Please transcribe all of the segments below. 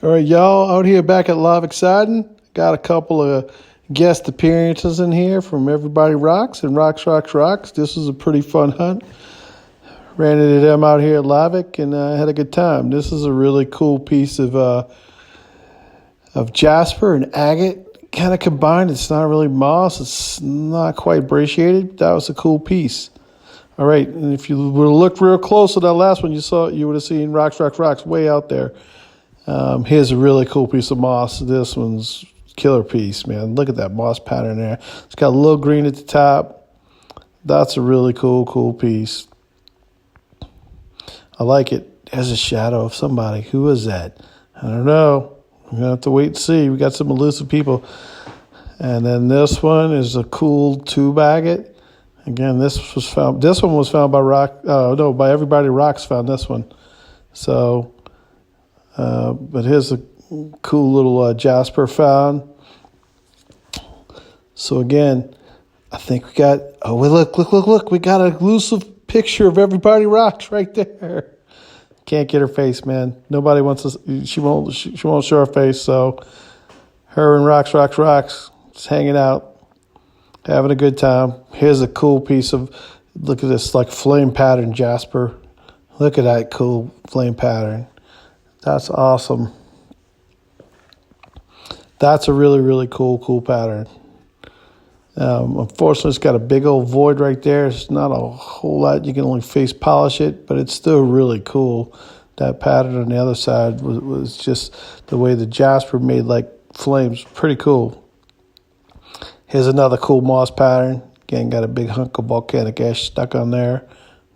All right, y'all, out here back at Lavic Siding. Got a couple of guest appearances in here from Everybody Rocks and Rocks. This was a pretty fun hunt. Ran into them out here at Lavic and had a good time. This is a really cool piece of jasper and agate kind of combined. It's not really moss. It's not quite brachiated. That was a cool piece. All right, and if you were to look real close at that last one, you would have seen Rocks way out there. Here's a really cool piece of moss. This one's killer piece, man. Look at that moss pattern there. It's got a little green at the top. That's a really cool piece. I like it. There's a shadow of somebody. Who is that? I don't know. We're going to have to wait and see. We got some elusive people. And then this one is a cool tube agate. Again, this one was found by Everybody Rocks found this one. So, but here's a cool little jasper found. So again, I think we got, look, we got an elusive picture of Everybody Rocks right there. Can't get her face, man. Nobody wants to, she won't show her face, so her and Rocks, just hanging out, having a good time. Here's a cool piece of, look at this, like flame pattern jasper. Look at that cool flame pattern. That's awesome. That's a really cool pattern. Unfortunately, it's got a big old void right there. It's not a whole lot. You can only face polish it, but it's still really cool. That pattern on the other side was just the way the jasper made like flames. Pretty cool. Here's another cool moss pattern. Again, got a big hunk of volcanic ash stuck on there.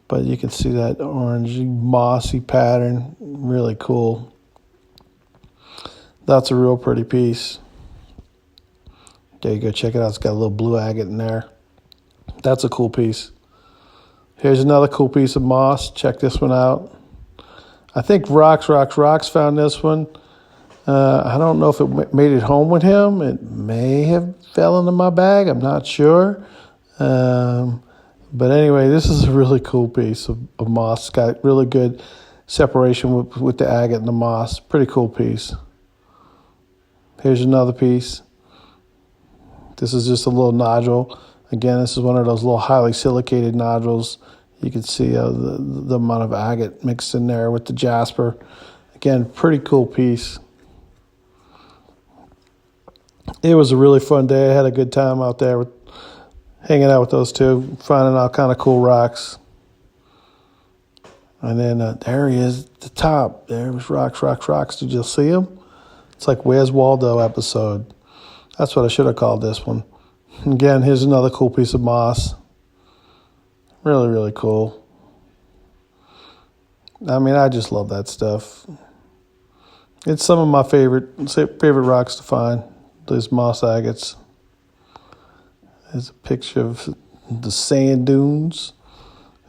But you can see that orangey, mossy pattern. Really cool. That's a real pretty piece. There you go. Check it out. It's got a little blue agate in there. That's a cool piece. Here's another cool piece of moss. Check this one out. I think Rocks found this one. I don't know if it made it home with him. It may have fell into my bag. I'm not sure. But anyway, this is a really cool piece of moss. It's got really good separation with the agate and the moss. Pretty cool piece. Here's another piece. This is just a little nodule. Again, this is one of those little highly silicated nodules. You can see the amount of agate mixed in there with the jasper. Again, pretty cool piece. It was a really fun day. I had a good time out there hanging out with those two, finding all kind of cool rocks. And then there he is at the top. There was Rocks. Did you see him? It's like Where's Waldo episode. That's what I should have called this one. Again, here's another cool piece of moss. Really cool. I mean, I just love that stuff. It's some of my favorite rocks to find, those moss agates. There's a picture of the sand dunes.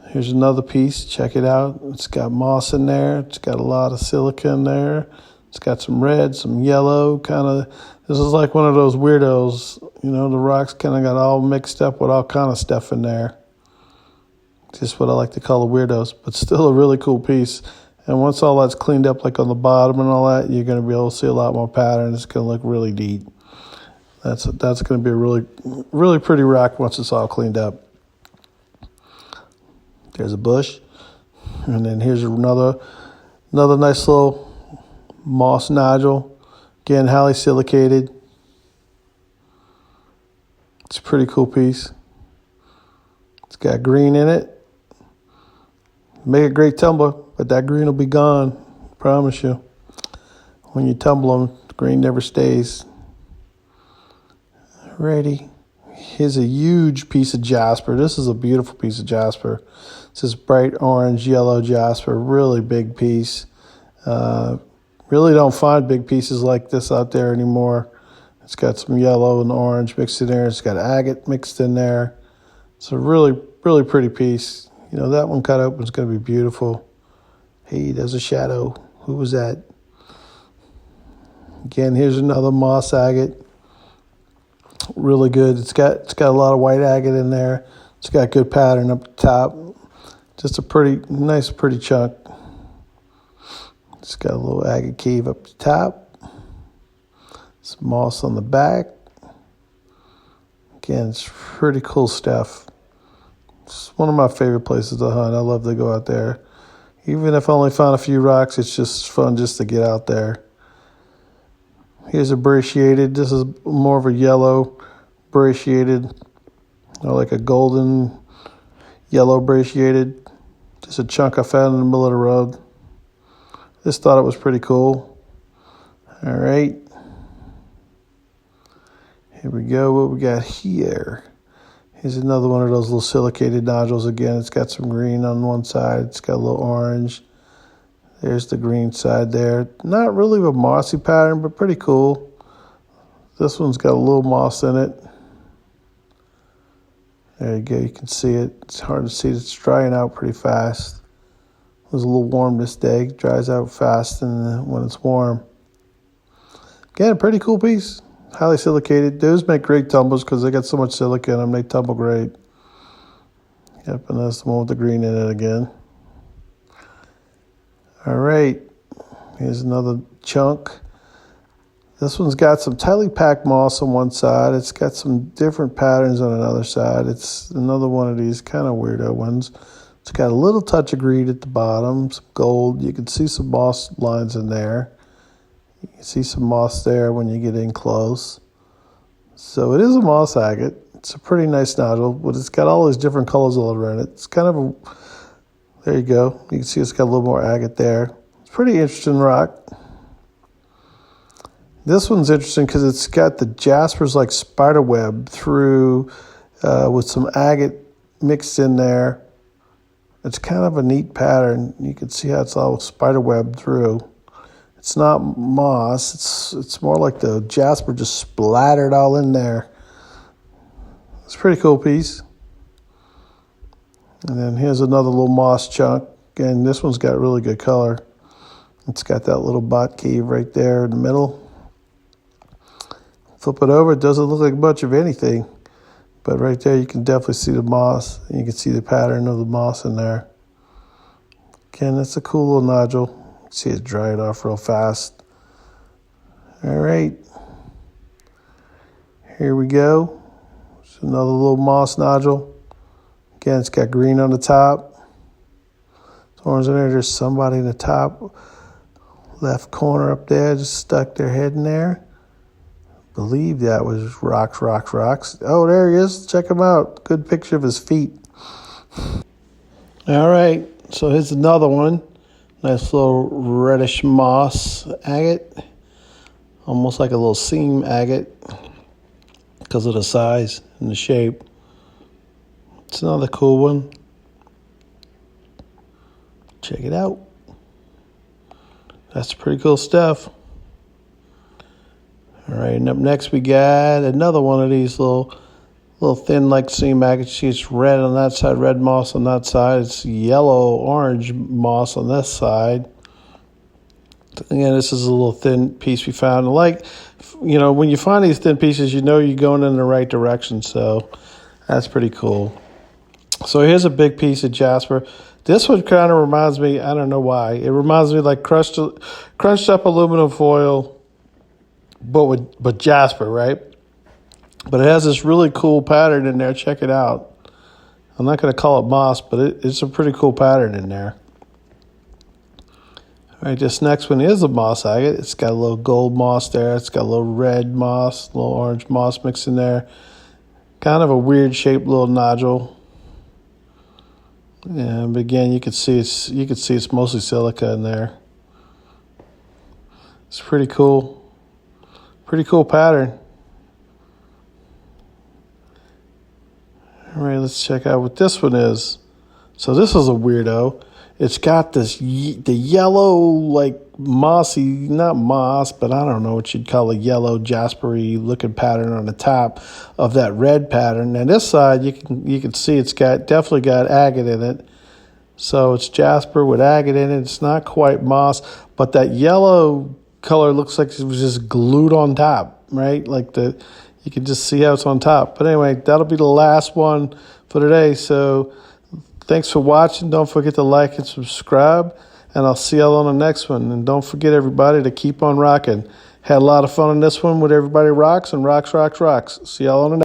Here's another piece. Check it out. It's got moss in there. It's got a lot of silica in there. It's got some red, some yellow, kind of. This is like one of those weirdos. You know, the rocks kind of got all mixed up with all kind of stuff in there. Just what I like to call the weirdos, but still a really cool piece. And once all that's cleaned up, like on the bottom and all that, you're going to be able to see a lot more pattern. It's going to look really neat. That's going to be a really pretty rock once it's all cleaned up. There's a bush. And then here's another nice little moss nodule. Again, highly silicated. It's a pretty cool piece. It's got green in it. Make a great tumbler, but that green will be gone. Promise you. When you tumble them, the green never stays. Alrighty. Here's a huge piece of jasper. This is a beautiful piece of jasper. It's this bright orange, yellow jasper. Really big piece. Really don't find big pieces like this out there anymore. It's got some yellow and orange mixed in there. It's got agate mixed in there. It's a really pretty piece. You know, that one cut open is going to be beautiful. Hey, there's a shadow. Who was that? Again, here's another moss agate. Really good. It's got a lot of white agate in there. It's got good pattern up the top. Just a pretty chunk. It's got a little agate cave up the top. Some moss on the back. Again, it's pretty cool stuff. It's one of my favorite places to hunt. I love to go out there. Even if I only found a few rocks, it's just fun just to get out there. Here's a brachiated. This is more of a yellow brachiated, or like a golden yellow brachiated. Just a chunk I found in the middle of the road. Just thought it was pretty cool. All right. Here we go. What we got here? Here's another one of those little silicated nodules again. It's got some green on one side. It's got a little orange. There's the green side there. Not really a mossy pattern, but pretty cool. This one's got a little moss in it. There you go. You can see it. It's hard to see. It's drying out pretty fast. It was a little warm this day. It dries out fast when it's warm. Again, a pretty cool piece. Highly silicated. Those make great tumbles because they got so much silica in them. They tumble great. Yep, and that's the one with the green in it again. All right. Here's another chunk. This one's got some tightly packed moss on one side. It's got some different patterns on another side. It's another one of these kind of weirdo ones. It's got a little touch of green at the bottom, some gold. You can see some moss lines in there. You can see some moss there when you get in close. So it is a moss agate. It's a pretty nice nodule, but it's got all these different colors all around it. It's kind of a, there you go. You can see it's got a little more agate there. It's a pretty interesting rock. This one's interesting because it's got the jasper's like spider web through with some agate mixed in there. It's kind of a neat pattern. You can see how it's all spider web through. It's not moss. It's more like the jasper just splattered all in there. It's a pretty cool piece. And then here's another little moss chunk. Again, this one's got really good color. It's got that little bot cave right there in the middle. Flip it over, it doesn't look like much of anything. But right there you can definitely see the moss. And you can see the pattern of the moss in there. Again, that's a cool little nodule. See it dry it off real fast. All right. Here we go. There's another little moss nodule. Again, it's got green on the top. It's orange in there. There's somebody in the top left corner up there just stuck their head in there. I believe that was rocks. Oh, there he is. Check him out. Good picture of his feet. All right. So here's another one. Nice little reddish moss agate. Almost like a little seam agate because of the size and the shape. It's another cool one. Check it out. That's pretty cool stuff. All right, and up next we got another one of these little thin like seam agates. It's red on that side, red moss on that side. It's yellow, orange moss on this side. Again, this is a little thin piece we found. Like, you know, when you find these thin pieces, you know you're going in the right direction. So that's pretty cool. So here's a big piece of jasper. This one kind of reminds me, I don't know why. It reminds me like crunched up aluminum foil, but jasper, right? But it has this really cool pattern in there. Check it out. I'm not going to call it moss, but it's a pretty cool pattern in there. All right, this next one is a moss agate. It's got a little gold moss there. It's got a little red moss, a little orange moss mixed in there. Kind of a weird shaped little nodule. Yeah, but again, you can see it's mostly silica in there. It's pretty cool. Pretty cool pattern. All right, let's check out what this one is. So this is a weirdo. It's got the yellow, like mossy, not moss, but I don't know what you'd call a yellow jaspery looking pattern on the top of that red pattern. And this side, you can see it's definitely got agate in it. So it's jasper with agate in it. It's not quite moss, but that yellow color looks like it was just glued on top, right? Like you can just see how it's on top. But anyway, that'll be the last one for today. So thanks for watching. Don't forget to like and subscribe, and I'll see y'all on the next one. And don't forget, everybody, to keep on rocking. Had a lot of fun on this one with everybody rocks and rocks. See y'all on the next.